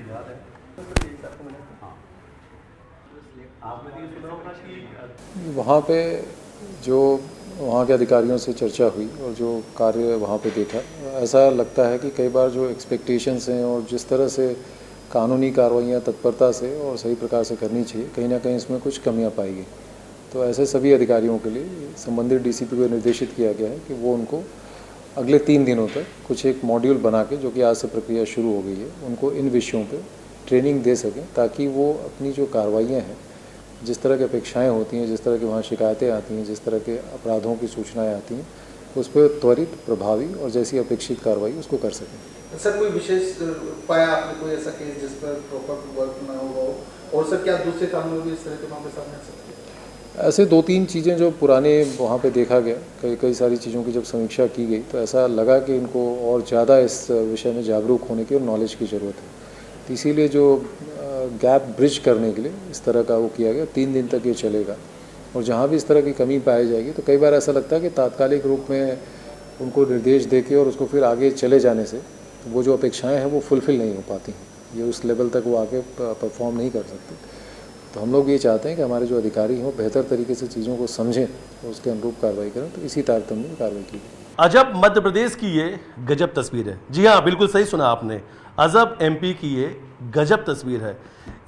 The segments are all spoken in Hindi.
याद है हाँ आपने भी सुना होगा कि वहाँ पे जो वहाँ के अधिकारियों से चर्चा हुई और जो कार्य वहाँ पे देखा, ऐसा लगता है कि कई बार जो एक्सपेक्टेशंस हैं और जिस तरह से कानूनी कार्रवाइयाँ तत्परता से और सही प्रकार से करनी चाहिए, कहीं ना कहीं इसमें कुछ कमियाँ पाई गई। तो ऐसे सभी अधिकारियों के लिए संबंधित डीसीपी को निर्देशित किया गया है कि वो उनको अगले 3 दिनों तक कुछ एक मॉड्यूल बना के, जो कि आज से प्रक्रिया शुरू हो गई है, उनको इन विषयों पे ट्रेनिंग दे सकें, ताकि वो अपनी जो कार्रवाइयाँ हैं, जिस तरह की अपेक्षाएं होती हैं, जिस तरह की वहाँ शिकायतें आती हैं, जिस तरह के अपराधों की सूचनाएं आती हैं, उस पर त्वरित, प्रभावी और जैसी अपेक्षित कार्रवाई उसको कर सकें। सर कोई विशेष पाया आपने कोई ऐसा केस जिस पर प्रॉपर वर्क ना हुआ हो, और सर क्या दूसरे कानून में भी इस तरह के मामले सामने आ सकते हैं? ऐसे 2-3 चीज़ें जो पुराने वहाँ पे देखा गया, कई सारी चीज़ों की जब समीक्षा की गई, तो ऐसा लगा कि इनको और ज़्यादा इस विषय में जागरूक होने की और नॉलेज की ज़रूरत है। तो इसीलिए जो गैप ब्रिज करने के लिए इस तरह का वो किया गया। 3 दिन तक ये चलेगा, और जहाँ भी इस तरह की कमी पाई जाएगी, तो कई बार ऐसा लगता है कि तात्कालिक रूप में उनको निर्देश दे के और उसको फिर आगे चले जाने से वो जो अपेक्षाएँ हैं वो फुलफ़िल नहीं हो पाती हैं, ये उस लेवल तक वो आगे परफॉर्म नहीं कर सकते। तो हम लोग ये चाहते हैं कि हमारे जो अधिकारी हों बेहतर तरीके से चीज़ों को समझें और उसके अनुरूप कार्रवाई करें, तो इसी तारतम्य में कार्रवाई की गई। अजब मध्य प्रदेश की ये गजब तस्वीर है। जी हाँ, बिल्कुल सही सुना आपने, अजब एमपी की ये गजब तस्वीर है।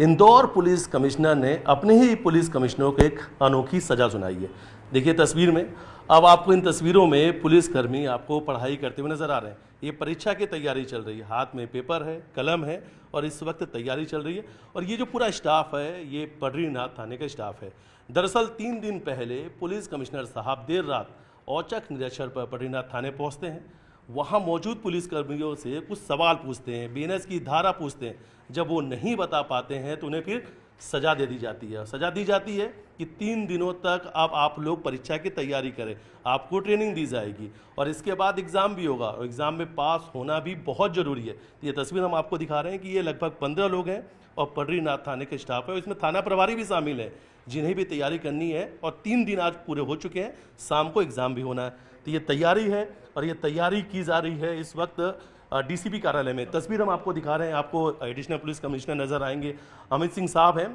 इंदौर पुलिस कमिश्नर ने अपने ही पुलिस कमिश्नरों को एक अनोखी सजा सुनाई है। देखिए तस्वीर में, अब आपको इन तस्वीरों में पुलिसकर्मी आपको पढ़ाई करते हुए नजर आ रहे हैं। ये परीक्षा की तैयारी चल रही है, हाथ में पेपर है, कलम है और इस वक्त तैयारी चल रही है। और ये जो पूरा स्टाफ है, ये बद्रीनाथ थाने का स्टाफ है। दरअसल 3 दिन पहले पुलिस कमिश्नर साहब देर रात औचक निरीक्षण पर बद्रीनाथ थाने पहुंचते हैं। वहां मौजूद पुलिसकर्मियों से कुछ सवाल पूछते हैं, बीएनएस की धारा पूछते हैं। जब वो नहीं बता पाते हैं तो उन्हें फिर सजा दे दी जाती है। सजा दी जाती है कि 3 दिनों तक अब आप लोग परीक्षा की तैयारी करें, आपको ट्रेनिंग दी जाएगी और इसके बाद एग्ज़ाम भी होगा, और एग्ज़ाम में पास होना भी बहुत ज़रूरी है। ये तस्वीर हम आपको दिखा रहे हैं कि ये लगभग 15 लोग हैं और बद्रीनाथ थाने के स्टाफ है, इसमें थाना प्रभारी भी शामिल है, जिन्हें भी तैयारी करनी है। और 3 दिन आज पूरे हो चुके हैं, शाम को एग्ज़ाम भी होना है। तो ये तैयारी है और ये तैयारी की जा रही है इस वक्त डीसीपी कार्यालय में। तस्वीर हम आपको दिखा रहे हैं, आपको एडिशनल पुलिस कमिश्नर नजर आएंगे, अमित सिंह साहब हैं।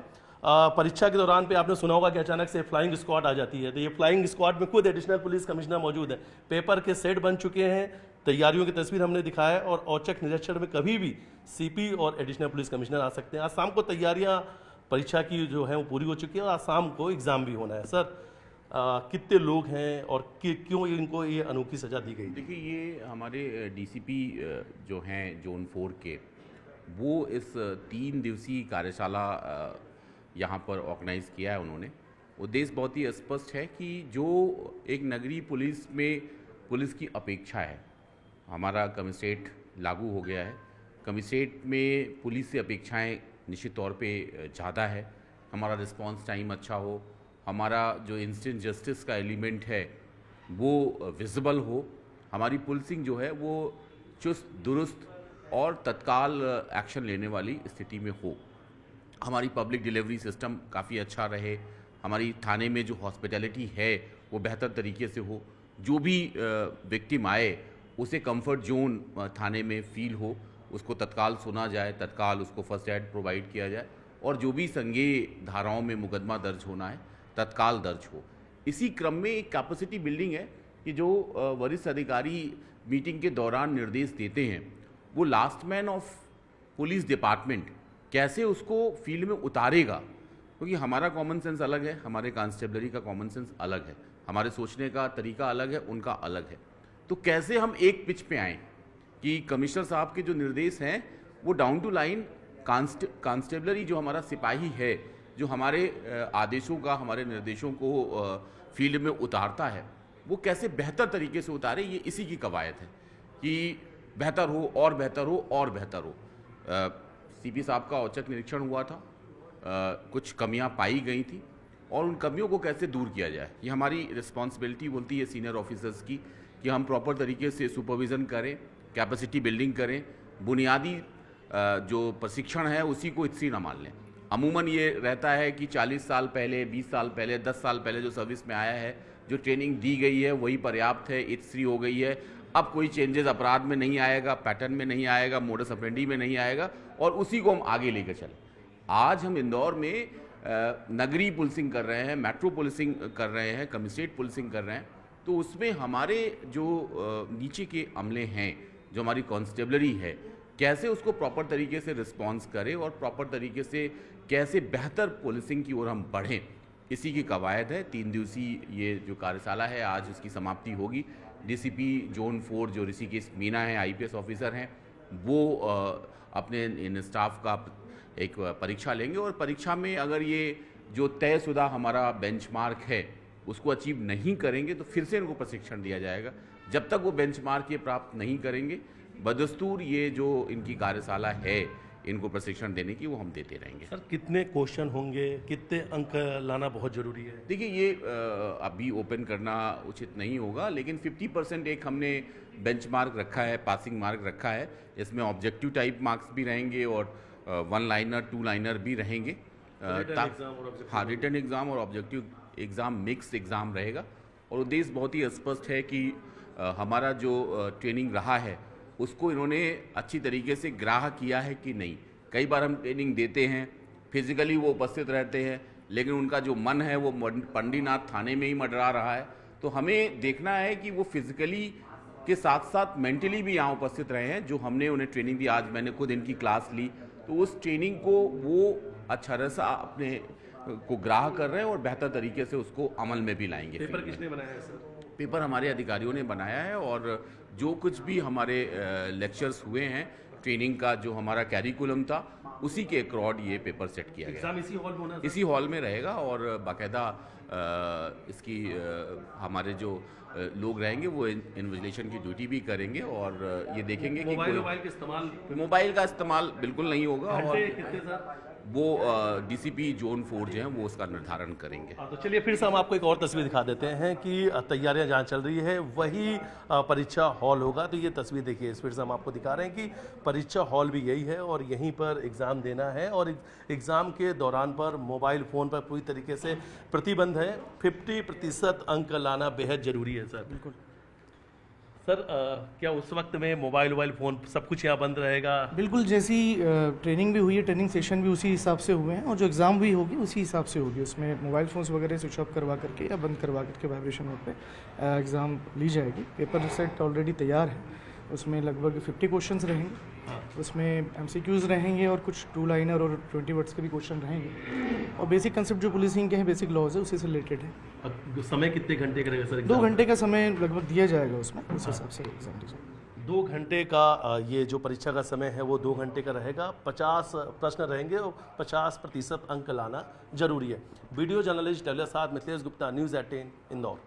परीक्षा के दौरान पे आपने सुना होगा कि अचानक से फ्लाइंग स्क्वाड आ जाती है, तो ये फ्लाइंग स्क्वाड में खुद एडिशनल पुलिस कमिश्नर मौजूद है। पेपर के सेट बन चुके हैं, तैयारियों की तस्वीर हमने दिखाया, और औचक निरीक्षण में कभी भी सीपी और एडिशनल पुलिस कमिश्नर आ सकते हैं। आज शाम को तैयारियां परीक्षा की जो है वो पूरी हो चुकी है और आज शाम को एग्जाम भी होना है। सर कितने लोग हैं और क्यों इनको ये अनोखी सजा दी गई? देखिए, ये हमारे डीसीपी जो हैं जोन 4 के, वो इस 3 दिवसीय कार्यशाला यहाँ पर ऑर्गेनाइज़ किया है उन्होंने। उद्देश्य बहुत ही स्पष्ट है कि जो एक नगरीय पुलिस में पुलिस की अपेक्षा है, हमारा कमिश्नरेट लागू हो गया है। कमिश्नरेट में पुलिस से अपेक्षाएं निश्चित तौर पे ज़्यादा है। हमारा रिस्पांस टाइम अच्छा हो, हमारा जो इंस्टेंट जस्टिस का एलिमेंट है वो विजिबल हो, हमारी पुलिसिंग जो है वो चुस्त दुरुस्त और तत्काल एक्शन लेने वाली स्थिति में हो, हमारी पब्लिक डिलीवरी सिस्टम काफ़ी अच्छा रहे, हमारी थाने में जो हॉस्पिटैलिटी है वो बेहतर तरीके से हो, जो भी विक्टिम आए उसे कंफर्ट जोन थाने में फील हो, उसको तत्काल सुना जाए, तत्काल उसको फर्स्ट एड प्रोवाइड किया जाए, और जो भी संज्ञेय धाराओं में मुकदमा दर्ज होना है तत्काल दर्ज हो। इसी क्रम में एक कैपेसिटी बिल्डिंग है कि जो वरिष्ठ अधिकारी मीटिंग के दौरान निर्देश देते हैं, वो last man of police department कैसे उसको फील्ड में उतारेगा, क्योंकि हमारा कॉमन सेंस अलग है, हमारे कांस्टेबलरी का कॉमन सेंस अलग है, हमारे सोचने का तरीका अलग है, उनका अलग है। तो कैसे हम एक पिच पे आएँ कि कमिश्नर साहब के जो निर्देश हैं वो डाउन टू लाइन कांस्टेबलरी जो हमारा सिपाही है, जो हमारे आदेशों का, हमारे निर्देशों को फील्ड में उतारता है, वो कैसे बेहतर तरीके से उतारे, ये इसी की कवायद है कि बेहतर हो और बेहतर हो और बेहतर हो। सीपी साहब का औचक निरीक्षण हुआ था, कुछ कमियां पाई गई थी और उन कमियों को कैसे दूर किया जाए, ये हमारी रिस्पॉन्सिबिलिटी बोलती है सीनियर ऑफिसर्स की, कि हम प्रॉपर तरीके से सुपरविज़न करें, कैपेसिटी बिल्डिंग करें, बुनियादी जो प्रशिक्षण है उसी को इतनी ना मान लें। अमूमन ये रहता है कि 40 साल पहले, 20 साल पहले, 10 साल पहले जो सर्विस में आया है, जो ट्रेनिंग दी गई है वही पर्याप्त है, इतनी हो गई है, अब कोई चेंजेस अपराध में नहीं आएगा, पैटर्न में नहीं आएगा, मोडस ऑपरेंडी में नहीं आएगा, और उसी को हम आगे लेकर चलें। आज हम इंदौर में नगरीय पुलिसिंग कर रहे हैं, मेट्रो पुलिसिंग कर रहे हैं, कमिश्नरेट पुलिसिंग कर रहे हैं, तो उसमें हमारे जो नीचे के अमले हैं, जो हमारी कांस्टेबलरी है, कैसे उसको प्रॉपर तरीके से रिस्पॉन्स करें और प्रॉपर तरीके से कैसे बेहतर पुलिसिंग की ओर हम बढ़ें, इसी की कवायद है। 3 दिवसीय ये जो कार्यशाला है, आज उसकी समाप्ति होगी। डीसीपी जोन 4 जो ऋषिकेश मीना है, आईपीएस ऑफिसर हैं, वो अपने इन स्टाफ का एक परीक्षा लेंगे, और परीक्षा में अगर ये जो तयशुदा हमारा बेंचमार्क है उसको अचीव नहीं करेंगे तो फिर से इनको प्रशिक्षण दिया जाएगा। जब तक वो बेंचमार्क ये प्राप्त नहीं करेंगे, बदस्तूर ये जो इनकी कार्यशाला है इनको प्रशिक्षण देने की, वो हम देते रहेंगे। सर कितने क्वेश्चन होंगे, कितने अंक लाना बहुत जरूरी है? देखिए, ये अभी ओपन करना उचित नहीं होगा, लेकिन 50% एक हमने बेंचमार्क रखा है, पासिंग मार्क रखा है। इसमें ऑब्जेक्टिव टाइप मार्क्स भी रहेंगे और 1 लाइनर 2 लाइनर भी रहेंगे। हाँ, रिटन एग्ज़ाम और ऑब्जेक्टिव एग्ज़ाम मिक्स एग्ज़ाम रहेगा। और उद्देश्य बहुत ही स्पष्ट है कि हमारा जो ट्रेनिंग रहा है उसको इन्होंने अच्छी तरीके से ग्राह्य किया है कि नहीं। कई बार हम ट्रेनिंग देते हैं, फिजिकली वो उपस्थित रहते हैं, लेकिन उनका जो मन है वो पंडीनाथ थाने में ही मंडरा रहा है। तो हमें देखना है कि वो फिजिकली के साथ साथ मेंटली भी यहाँ उपस्थित रहे हैं। जो हमने उन्हें ट्रेनिंग दी, आज मैंने खुद इनकी क्लास ली, तो उस ट्रेनिंग को वो अच्छा सा अपने को ग्राह्य कर रहे हैं और बेहतर तरीके से उसको अमल में भी लाएंगे। पेपर किसने बनाया है सर? पेपर हमारे अधिकारियों ने बनाया है, और जो कुछ भी हमारे लेक्चर्स हुए हैं, ट्रेनिंग का जो हमारा कैरिकुलम था, उसी के अकॉर्ड ये पेपर सेट किया गया। एग्जाम इसी हॉल में होना? इसी हॉल में रहेगा, और बाकायदा इसकी हमारे जो लोग रहेंगे वो इन्विजिलेशन की ड्यूटी भी करेंगे, और ये देखेंगे कि मोबाइल का इस्तेमाल? मोबाइल का इस्तेमाल बिल्कुल नहीं होगा। और कितने सर? वो डीसीपी जोन 4 जो हैं वो उसका निर्धारण करेंगे। तो चलिए फिर से हम आपको एक और तस्वीर दिखा देते हैं कि तैयारियां जहाँ चल रही है वही परीक्षा हॉल होगा। तो ये तस्वीर देखिए, फिर से हम आपको दिखा रहे हैं कि परीक्षा हॉल भी यही है और यहीं पर एग्ज़ाम देना है, और एग्ज़ाम के दौरान पर मोबाइल फ़ोन पर पूरी तरीके से प्रतिबंध है। 50% अंक लाना बेहद ज़रूरी है सर। बिल्कुल सर क्या उस वक्त में मोबाइल फ़ोन सब कुछ यहाँ बंद रहेगा? बिल्कुल, जैसी ट्रेनिंग भी हुई है, ट्रेनिंग सेशन भी उसी हिसाब से हुए हैं, और जो एग्ज़ाम भी होगी उसी हिसाब से होगी। उसमें मोबाइल फ़ोन्स वगैरह स्विच ऑफ करवा करके या बंद करवा करके वाइब्रेशन मोड पे एग्ज़ाम ली जाएगी। पेपर सेट ऑलरेडी तैयार है, उसमें लगभग 50 क्वेश्चंस रहेंगे। उसमें MCQs रहेंगे और कुछ 2 लाइनर और 20 वर्ड्स के भी क्वेश्चन रहेंगे, और बेसिक कंसेप्ट जो पुलिसिंग के हैं, बेसिक लॉज है, उसी से रिलेटेड है। अब समय कितने घंटे का रहेगा सर? 2 घंटे का समय लगभग दिया जाएगा उसमें, उस हिसाब से एग्ज़ाम दी जाएगी। 2 घंटे का ये जो परीक्षा का समय है वो 2 घंटे का रहेगा। 50 प्रश्न रहेंगे और 50% अंक लाना जरूरी है। वीडियो जर्नलिस्ट डेवलपर साथ मिथिलेश गुप्ता, न्यूज़ 18 इंदौर।